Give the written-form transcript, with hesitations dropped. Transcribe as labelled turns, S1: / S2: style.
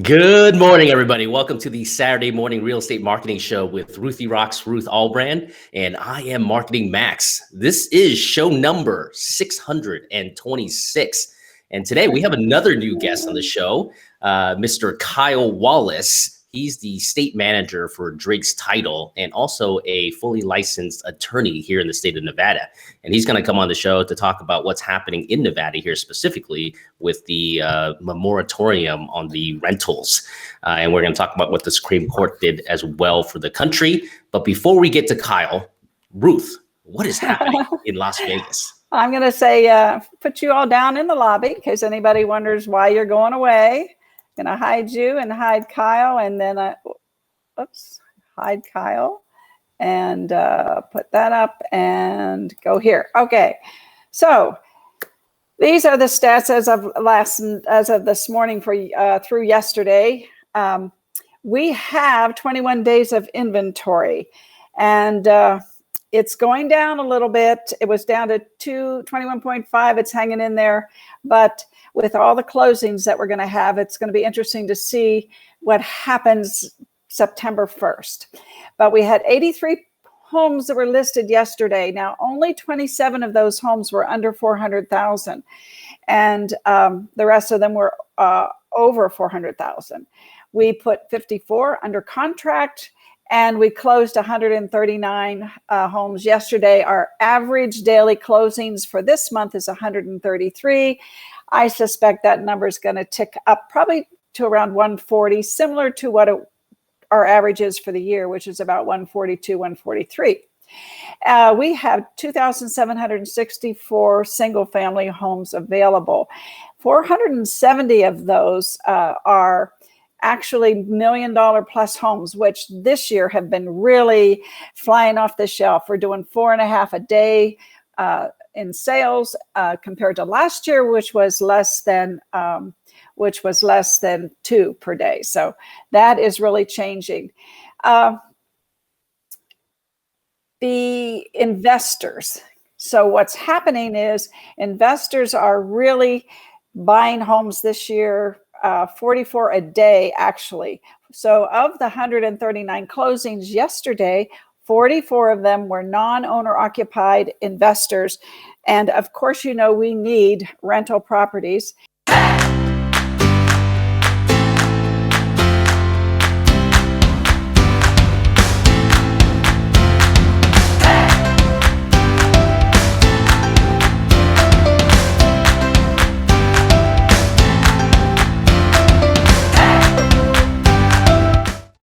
S1: Good morning, everybody. Welcome to the Saturday morning real estate marketing show with Ruthie Rocks, Ruth Allbrand, and I am Marketing Max. This is show number 626. And today we have another new guest on the show, Mr. Kyle Wallace. He's the state manager for Driggs Title and also a fully licensed attorney here in the state of Nevada. And he's going to come on the show to talk about what's happening in Nevada here specifically with the moratorium on the rentals. And we're going to talk about what the Supreme Court did as well for the country. But before we get to Kyle, Ruth, what is happening in Las Vegas?
S2: I'm going to say, put you all down in the lobby in case anybody wonders why you're going away. I'm going to hide you and hide Kyle, and then hide Kyle and put that up and go here. Okay. So these are the stats as of this morning for through yesterday. We have 21 days of inventory, and it's going down a little bit. It was down to 21.5. It's hanging in there, but with all the closings that we're going to have, it's going to be interesting to see what happens September 1st. But we had 83 homes that were listed yesterday. Now, only 27 of those homes were under 400,000, and the rest of them were over 400,000. We put 54 under contract, and we closed 139 homes yesterday. Our average daily closings for this month is 133. I suspect that number is going to tick up probably to around 140, similar to what our average is for the year, which is about 142, 143. We have 2,764 single-family homes available. 470 of those are actually $1 million plus homes, which this year have been really flying off the shelf. We're doing 4.5 a day in sales compared to last year, which was less than 2 per day. So that is really changing. The investors. So what's happening is investors are really buying homes this year, 44 a day, actually. So of the 139 closings yesterday, 44 of them were non-owner occupied investors. And of course, you know, we need rental properties.